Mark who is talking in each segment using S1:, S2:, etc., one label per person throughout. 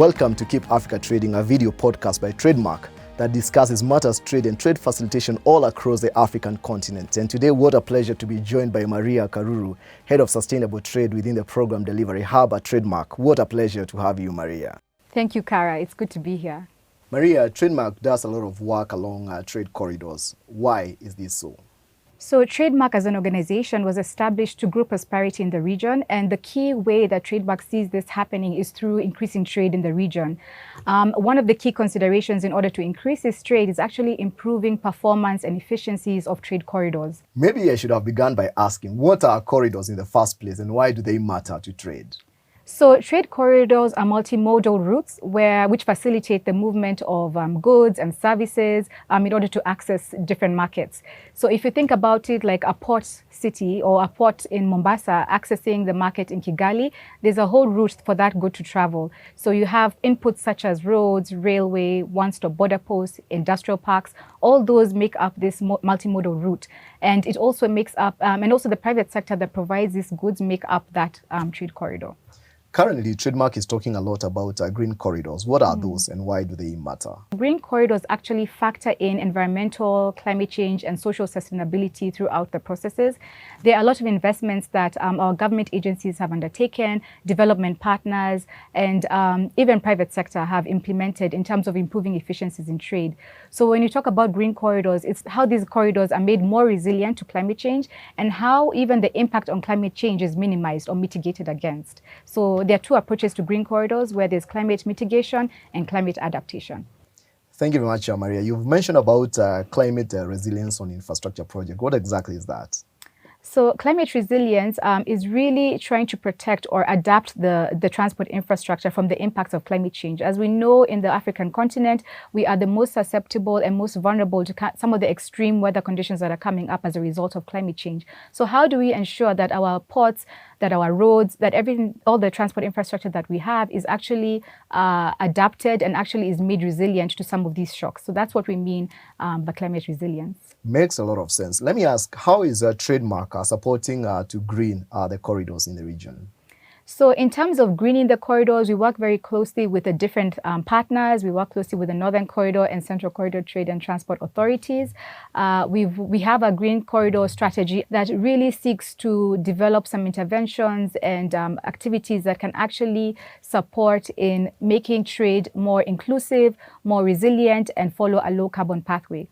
S1: Welcome to Keep Africa Trading, a video podcast by TradeMark that discusses matters trade and trade facilitation all across the African continent. And today, what a pleasure to be joined by Maria Karuru, Head of Sustainable Trade within the Program Delivery Hub at TradeMark. What a pleasure to have you, Maria.
S2: Thank you, Kara. It's good to be here.
S1: Maria, TradeMark does a lot of work along trade corridors. Why is this so?
S2: So TradeMark as an organization was established to grow prosperity in the region, and the key way that TradeMark sees this happening is through increasing trade in the region. One of the key considerations in order to increase this trade is actually improving performance and efficiencies of trade corridors.
S1: Maybe I should have begun by asking, what are corridors in the first place and why do they matter to trade?
S2: So trade corridors are multimodal routes which facilitate the movement of goods and services in order to access different markets. So if you think about it like a port city or a port in Mombasa accessing the market in Kigali, there's a whole route for that good to travel. So you have inputs such as roads, railway, one-stop border posts, industrial parks. All those make up this multimodal route. And it also makes up, and also the private sector that provides these goods make up that trade corridor.
S1: Currently, TradeMark is talking a lot about green corridors. What are those and why do they matter?
S2: Green corridors actually factor in environmental, climate change, and social sustainability throughout the processes. There are a lot of investments that our government agencies have undertaken, development partners, and even private sector have implemented in terms of improving efficiencies in trade. So when you talk about green corridors, it's how these corridors are made more resilient to climate change and how even the impact on climate change is minimized or mitigated against. So there are two approaches to green corridors where there's climate mitigation and climate adaptation.
S1: Thank you very much, Maria. You've mentioned about climate resilience on infrastructure project. What exactly is that?
S2: So climate resilience is really trying to protect or adapt the transport infrastructure from the impacts of climate change. As we know, in the African continent, we are the most susceptible and most vulnerable to some of the extreme weather conditions that are coming up as a result of climate change. So how do we ensure that our ports, that our roads, that all the transport infrastructure that we have is actually adapted and actually is made resilient to some of these shocks? So that's what we mean by climate resilience.
S1: Makes a lot of sense. Let me ask, how is TradeMark supporting to green the corridors in the region?
S2: So in terms of greening the corridors, we work very closely with the different partners. We work closely with the Northern Corridor and Central Corridor Trade and Transport Authorities. We have a green corridor strategy that really seeks to develop some interventions and activities that can actually support in making trade more inclusive, more resilient, and follow a low carbon pathway.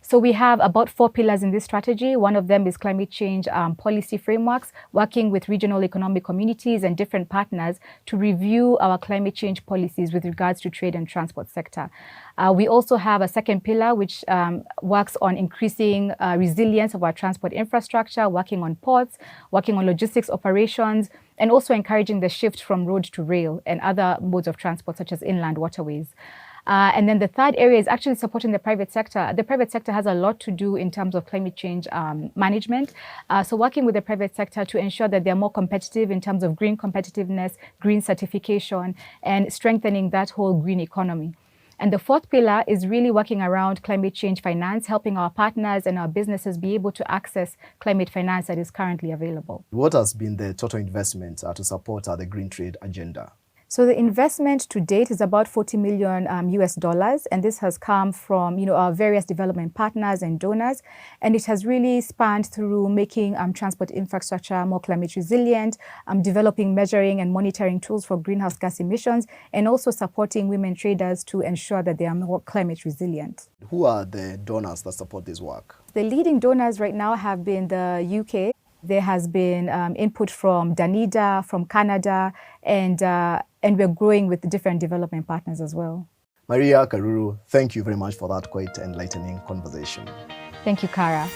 S2: So we have about 4 pillars in this strategy. One of them is climate change policy frameworks, working with regional economic communities and different partners to review our climate change policies with regards to trade and transport sector. We also have a second pillar, which works on increasing resilience of our transport infrastructure, working on ports, working on logistics operations, and also encouraging the shift from road to rail and other modes of transport, such as inland waterways. And then the third area is actually supporting the private sector. The private sector has a lot to do in terms of climate change management. So working with the private sector to ensure that they're more competitive in terms of green competitiveness, green certification, and strengthening that whole green economy. And the fourth pillar is really working around climate change finance, helping our partners and our businesses be able to access climate finance that is currently available. What
S1: has been the total investment to support the green trade agenda?
S2: So the investment to date is about $40 million US, and this has come from our various development partners and donors, and it has really spanned through making transport infrastructure more climate resilient, developing measuring and monitoring tools for greenhouse gas emissions, and also supporting women traders to ensure that they are more climate resilient.
S1: Who are the donors that support this work?
S2: The leading donors right now have been the UK. There has been input from Danida, from Canada, and we're growing with different development partners as well.
S1: Maria Karuru, thank you very much for that quite enlightening conversation.
S2: Thank you, Kara.